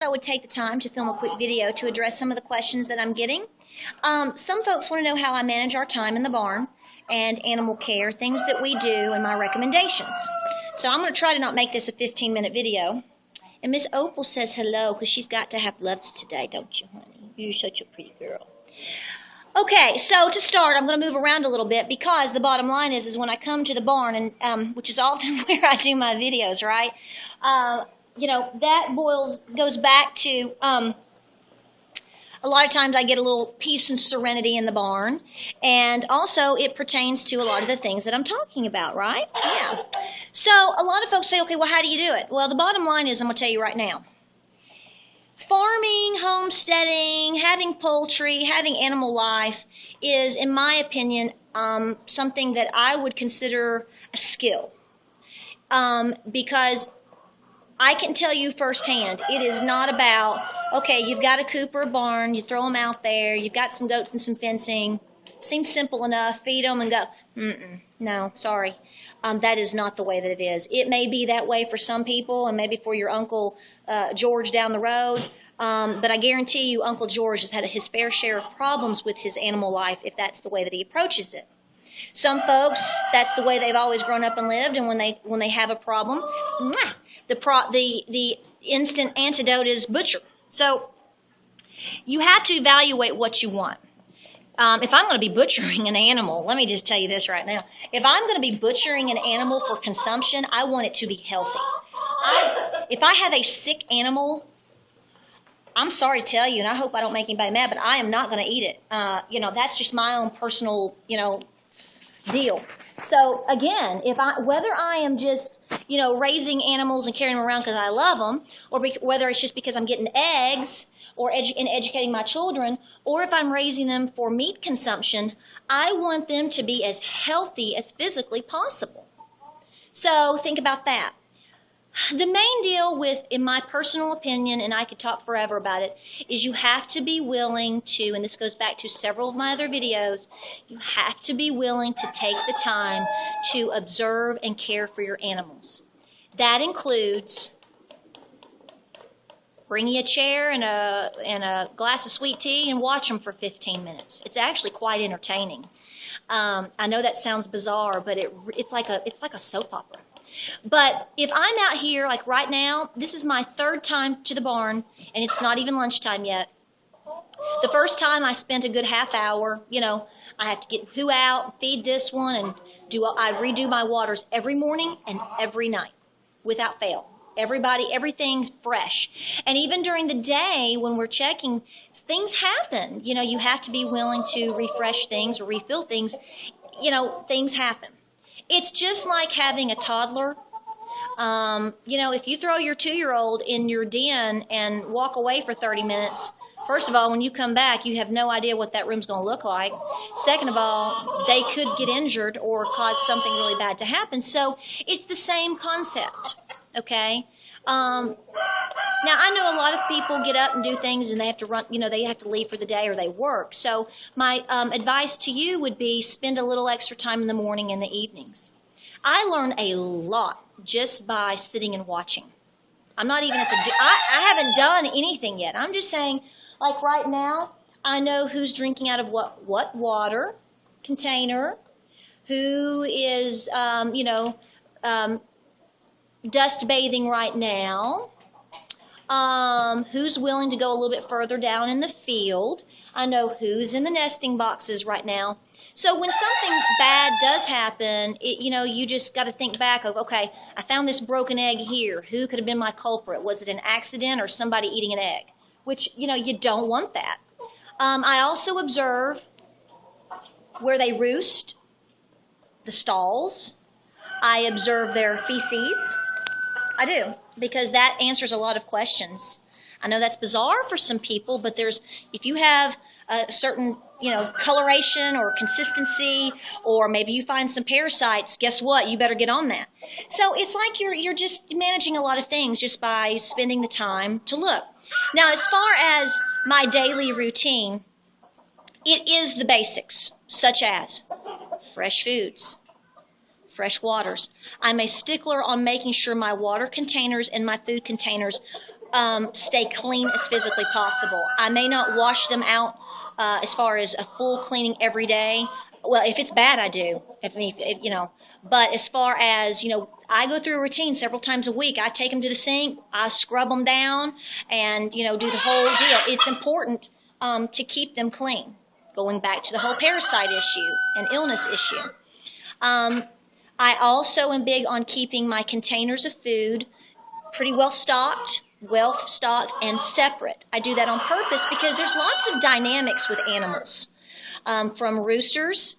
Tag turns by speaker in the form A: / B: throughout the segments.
A: I would take the time to film a quick video to address some of the questions that I'm getting. Some folks want to know how I manage our time in the barn and animal care, things that we do, and my recommendations. So I'm going to try to not make this a 15-minute video. And Miss Opal says hello because she's got to have loves today, don't you, honey? You're such a pretty girl. Okay, so to start, I'm going to move around a little bit because the bottom line is when I come to the barn, and which is often where I do my videos, right? That goes back to a lot of times I get a little peace and serenity in the barn, and also it pertains to a lot of the things that I'm talking about, right? Yeah. So a lot of folks say, okay, well, how do you do it? Well, the bottom line is, I'm going to tell you right now. Farming, homesteading, having poultry, having animal life is, in my opinion, something that I would consider a skill. Because I can tell you firsthand, it is not about, okay, you've got a coop or a barn, you throw them out there, you've got some goats and some fencing. Seems simple enough, feed them and go. No, sorry. That is not the way that it is. It may be that way for some people and maybe for your Uncle George down the road, but I guarantee you Uncle George has had his fair share of problems with his animal life if that's the way that he approaches it. Some folks, that's the way they've always grown up and lived, and when they have a problem, the instant antidote is butcher. So you have to evaluate what you want. If I'm going to be butchering an animal, let me just tell you this right now. If I'm going to be butchering an animal for consumption, I want it to be healthy. If I have a sick animal, I'm sorry to tell you, and I hope I don't make anybody mad, but I am not going to eat it. That's just my own personal, deal. So again, whether I am just, raising animals and carrying them around because I love them, or whether it's just because I'm getting eggs or educating my children, or if I'm raising them for meat consumption, I want them to be as healthy as physically possible. So think about that. The main deal with, in my personal opinion, and I could talk forever about it, is you have to be willing to, and this goes back to several of my other videos, you have to be willing to take the time to observe and care for your animals. That includes bringing a chair and a glass of sweet tea and watch them for 15 minutes. It's actually quite entertaining. I know that sounds bizarre, but it's like a soap opera. But if I'm out here, like right now, this is my third time to the barn, and it's not even lunchtime yet. The first time I spent a good half hour, I have to get who out, feed this one, and I redo my waters every morning and every night, without fail. Everything's fresh. And even during the day when we're checking, things happen. You have to be willing to refresh things or refill things. Things happen. It's just like having a toddler. If you throw your 2-year-old in your den and walk away for 30 minutes, first of all, when you come back, you have no idea what that room's going to look like. Second of all, they could get injured or cause something really bad to happen. So it's the same concept, okay? Now, I know a lot of people get up and do things and they have to run, they have to leave for the day or they work. So my advice to you would be spend a little extra time in the morning and the evenings. I learn a lot just by sitting and watching. I'm not even I haven't done anything yet. I'm just saying, like right now, I know who's drinking out of what water container, who is, dust bathing right now, who's willing to go a little bit further down in the field. I know who's in the nesting boxes right now. So when something bad does happen, you just got to think back of, okay, I found this broken egg here. Who could have been my culprit? Was it an accident or somebody eating an egg? Which, you don't want that. I also observe where they roost, the stalls. I observe their feces. I do, because that answers a lot of questions. I know that's bizarre for some people, but if you have a certain, coloration or consistency, or maybe you find some parasites, guess what? You better get on that. So it's like you're just managing a lot of things just by spending the time to look. Now, as far as my daily routine, it is the basics, such as fresh foods, fresh waters. I'm a stickler on making sure my water containers and my food containers stay clean as physically possible. I may not wash them out as far as a full cleaning every day. Well, if it's bad, I do. But as far as, I go through a routine several times a week. I take them to the sink, I scrub them down, and, do the whole deal. It's important to keep them clean. Going back to the whole parasite issue and illness issue. I also am big on keeping my containers of food pretty well stocked, and separate. I do that on purpose because there's lots of dynamics with animals. From roosters,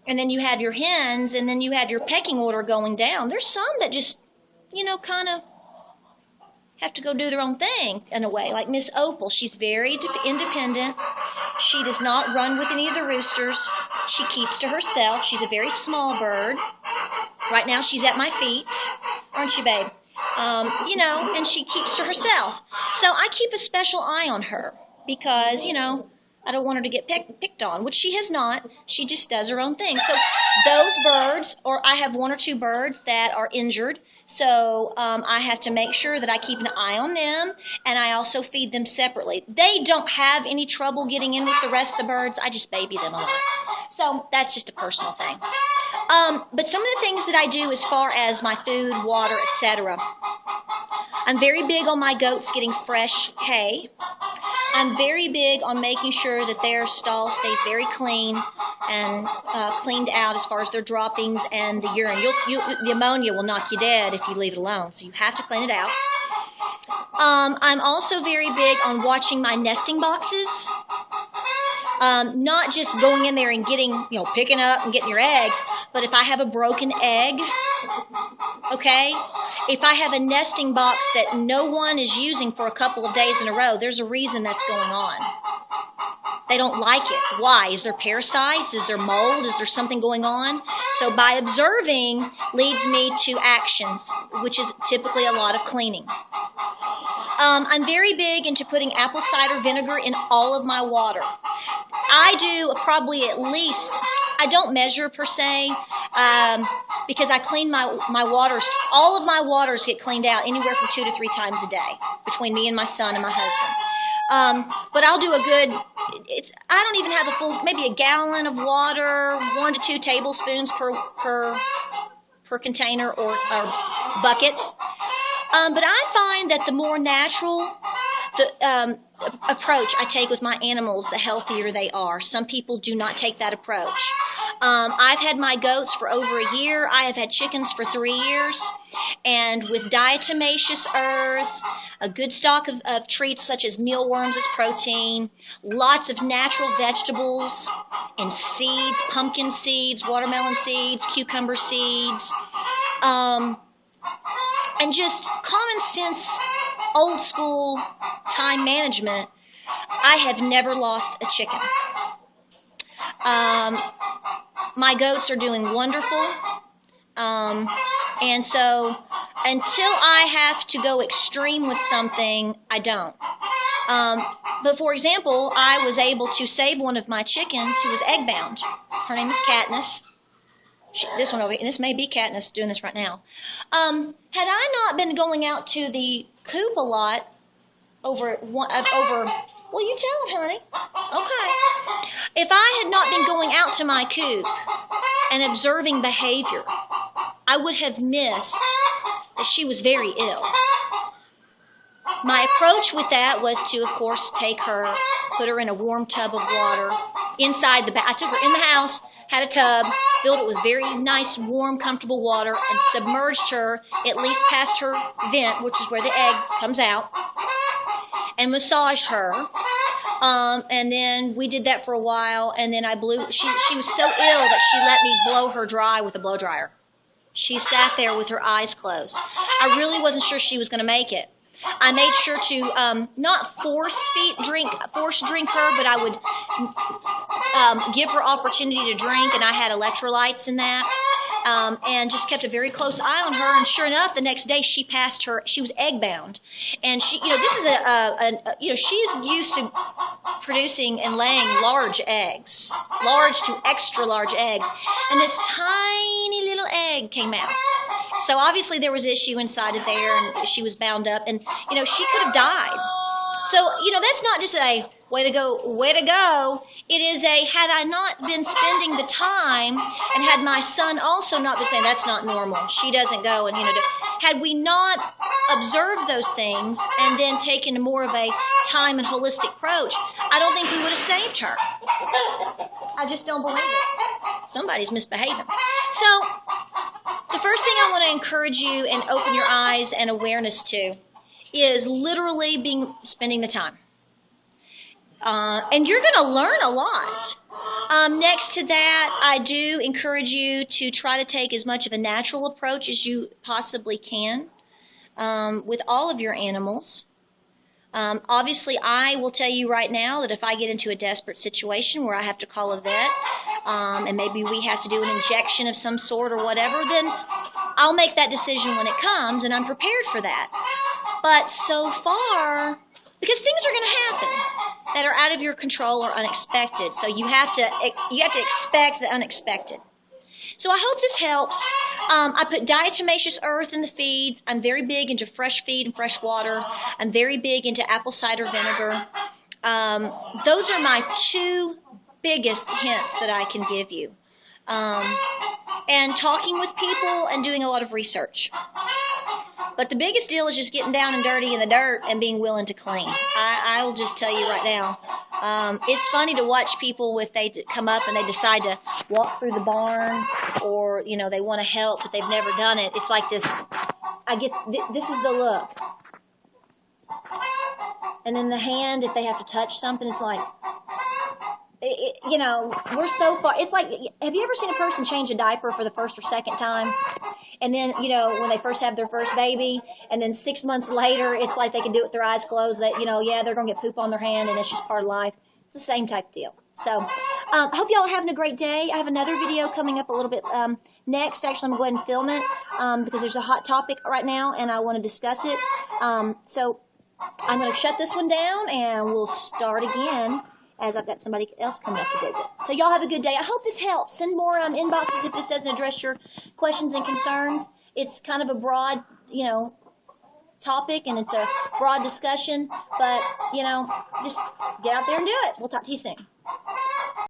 A: and then you have your hens, and then you have your pecking order going down. There's some that just, kind of have to go do their own thing in a way. Like Miss Opal, she's very independent. She does not run with any of the roosters. She keeps to herself. She's a very small bird. Right now she's at my feet, aren't you, babe? And she keeps to herself. So I keep a special eye on her because, I don't want her to get picked on, which she has not. She just does her own thing. So those birds, or I have one or two birds that are injured, so I have to make sure that I keep an eye on them, and I also feed them separately. They don't have any trouble getting in with the rest of the birds. I just baby them a lot. So that's just a personal thing. But some of the things that I do as far as my food, water, etc. I'm very big on my goats getting fresh hay. I'm very big on making sure that their stall stays very clean and cleaned out as far as their droppings and the urine. The ammonia will knock you dead if you leave it alone, so you have to clean it out. I'm also very big on watching my nesting boxes. Not just going in there and getting, picking up and getting your eggs, but if I have a broken egg, okay, if I have a nesting box that no one is using for a couple of days in a row, there's a reason that's going on. They don't like it. Why? Is there parasites? Is there mold? Is there something going on? So by observing leads me to actions, which is typically a lot of cleaning. I'm very big into putting apple cider vinegar in all of my water. I do probably at least, I don't measure per se, because I clean my waters. All of my waters get cleaned out anywhere from 2 to 3 times a day between me and my son and my husband. But I'll do a good, I don't even have a full, maybe a gallon of water, 1 to 2 tablespoons per container or bucket. But I find that the more natural the approach I take with my animals, the healthier they are. Some people do not take that approach. I've had my goats for over a year. I have had chickens for 3 years. And with diatomaceous earth, a good stock of treats such as mealworms as protein, lots of natural vegetables and seeds, pumpkin seeds, watermelon seeds, cucumber seeds, and just common sense, old school time management, I have never lost a chicken. My goats are doing wonderful. And so until I have to go extreme with something, I don't. But for example, I was able to save one of my chickens who was egg bound. Her name is Katniss. This one over here, and this may be Katniss doing this right now. Had I not been going out to the coop a lot well, you tell it, honey. Okay. If I had not been going out to my coop and observing behavior, I would have missed that she was very ill. My approach with that was to, of course, take her, put her in a warm tub of water inside the I took her in the house, had a tub, filled it with very nice, warm, comfortable water, and submerged her at least past her vent, which is where the egg comes out, and massaged her. And then we did that for a while, and then she was so ill that she let me blow her dry with a blow dryer. She sat there with her eyes closed. I really wasn't sure she was going to make it. I made sure to not force drink her, but I would give her opportunity to drink, and I had electrolytes in that, and just kept a very close eye on her. And sure enough, the next day she passed her. She was egg bound, and she, this is she's used to producing and laying large eggs, large to extra large eggs, and this tiny little egg came out. So obviously there was issue inside of there, and she was bound up, and she could have died. So that's not just a way to go, way to go. It is a, had I not been spending the time, and had my son also not been saying that's not normal, she doesn't go, and had we not observed those things and then taken more of a time and holistic approach, I don't think we would have saved her. I just don't believe it. Somebody's misbehaving. So the first thing I want to encourage you and open your eyes and awareness to is literally spending the time. And you're going to learn a lot. Next to that, I do encourage you to try to take as much of a natural approach as you possibly can with all of your animals. Obviously, I will tell you right now that if I get into a desperate situation where I have to call a vet, and maybe we have to do an injection of some sort or whatever, then I'll make that decision when it comes, and I'm prepared for that. But so far, because things are going to happen that are out of your control or unexpected, so you have to expect the unexpected. So I hope this helps. I put diatomaceous earth in the feeds. I'm very big into fresh feed and fresh water. I'm very big into apple cider vinegar. Those are my two biggest hints that I can give you. And talking with people and doing a lot of research. But the biggest deal is just getting down and dirty in the dirt and being willing to clean. I will just tell you right now. It's funny to watch people they come up and they decide to walk through the barn, or they want to help but they've never done it. It's like this. This is the look, and then the hand, if they have to touch something, it's like. We're so far. It's like, have you ever seen a person change a diaper for the first or second time? And then, when they first have their first baby, and then 6 months later, it's like they can do it with their eyes closed. That, they're going to get poop on their hand, and it's just part of life. It's the same type of deal. So, I hope y'all are having a great day. I have another video coming up a little bit next. Actually, I'm going to go ahead and film it because there's a hot topic right now, and I want to discuss it. So, I'm going to shut this one down, and we'll start again as I've got somebody else coming up to visit. So y'all have a good day. I hope this helps. Send more inboxes if this doesn't address your questions and concerns. It's kind of a broad, topic, and it's a broad discussion, but, just get out there and do it. We'll talk to you soon.